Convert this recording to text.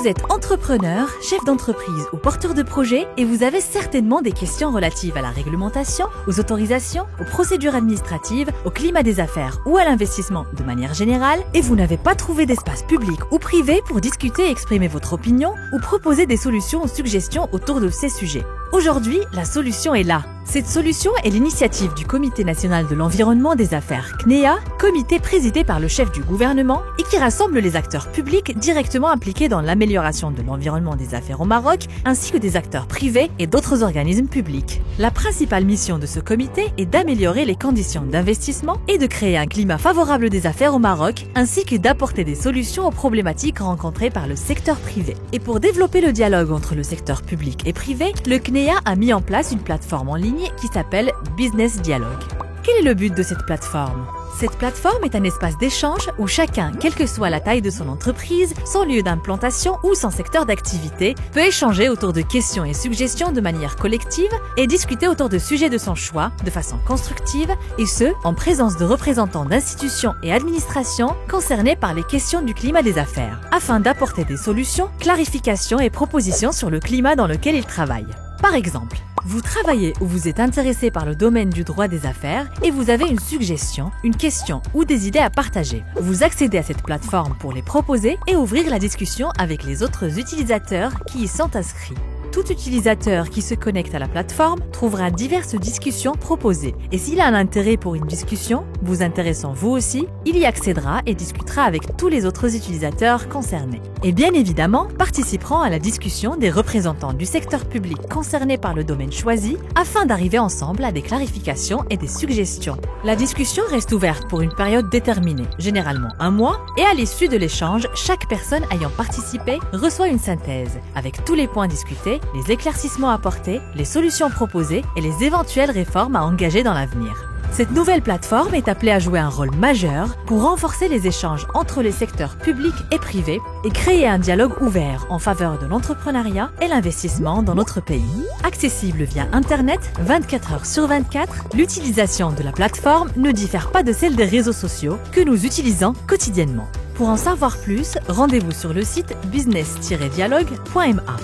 Vous êtes entrepreneur, chef d'entreprise ou porteur de projet et vous avez certainement des questions relatives à la réglementation, aux autorisations, aux procédures administratives, au climat des affaires ou à l'investissement de manière générale et vous n'avez pas trouvé d'espace public ou privé pour discuter et exprimer votre opinion ou proposer des solutions ou suggestions autour de ces sujets. Aujourd'hui, la solution est là. Cette solution est l'initiative du Comité national de l'environnement des affaires CNEA, comité présidé par le chef du gouvernement et qui rassemble les acteurs publics directement impliqués dans l'amélioration de l'environnement des affaires au Maroc, ainsi que des acteurs privés et d'autres organismes publics. La principale mission de ce comité est d'améliorer les conditions d'investissement et de créer un climat favorable des affaires au Maroc, ainsi que d'apporter des solutions aux problématiques rencontrées par le secteur privé. Et pour développer le dialogue entre le secteur public et privé, le CNEA a mis en place une plateforme en ligne qui s'appelle Business Dialogue. Quel est le but de cette plateforme ? Cette plateforme est un espace d'échange où chacun, quelle que soit la taille de son entreprise, son lieu d'implantation ou son secteur d'activité, peut échanger autour de questions et suggestions de manière collective et discuter autour de sujets de son choix de façon constructive et ce, en présence de représentants d'institutions et administrations concernés par les questions du climat des affaires, afin d'apporter des solutions, clarifications et propositions sur le climat dans lequel ils travaillent. Par exemple, vous travaillez ou vous êtes intéressé par le domaine du droit des affaires et vous avez une suggestion, une question ou des idées à partager. Vous accédez à cette plateforme pour les proposer et ouvrir la discussion avec les autres utilisateurs qui y sont inscrits. Tout utilisateur qui se connecte à la plateforme trouvera diverses discussions proposées et s'il a un intérêt pour une discussion, vous intéressant vous aussi, il y accédera et discutera avec tous les autres utilisateurs concernés. Et bien évidemment, participeront à la discussion des représentants du secteur public concernés par le domaine choisi afin d'arriver ensemble à des clarifications et des suggestions. La discussion reste ouverte pour une période déterminée, généralement un mois, et à l'issue de l'échange, chaque personne ayant participé reçoit une synthèse avec tous les points discutés, les éclaircissements apportés, les solutions proposées et les éventuelles réformes à engager dans l'avenir. Cette nouvelle plateforme est appelée à jouer un rôle majeur pour renforcer les échanges entre les secteurs publics et privés et créer un dialogue ouvert en faveur de l'entrepreneuriat et l'investissement dans notre pays. Accessible via Internet 24 heures sur 24, l'utilisation de la plateforme ne diffère pas de celle des réseaux sociaux que nous utilisons quotidiennement. Pour en savoir plus, rendez-vous sur le site business-dialogue.ma.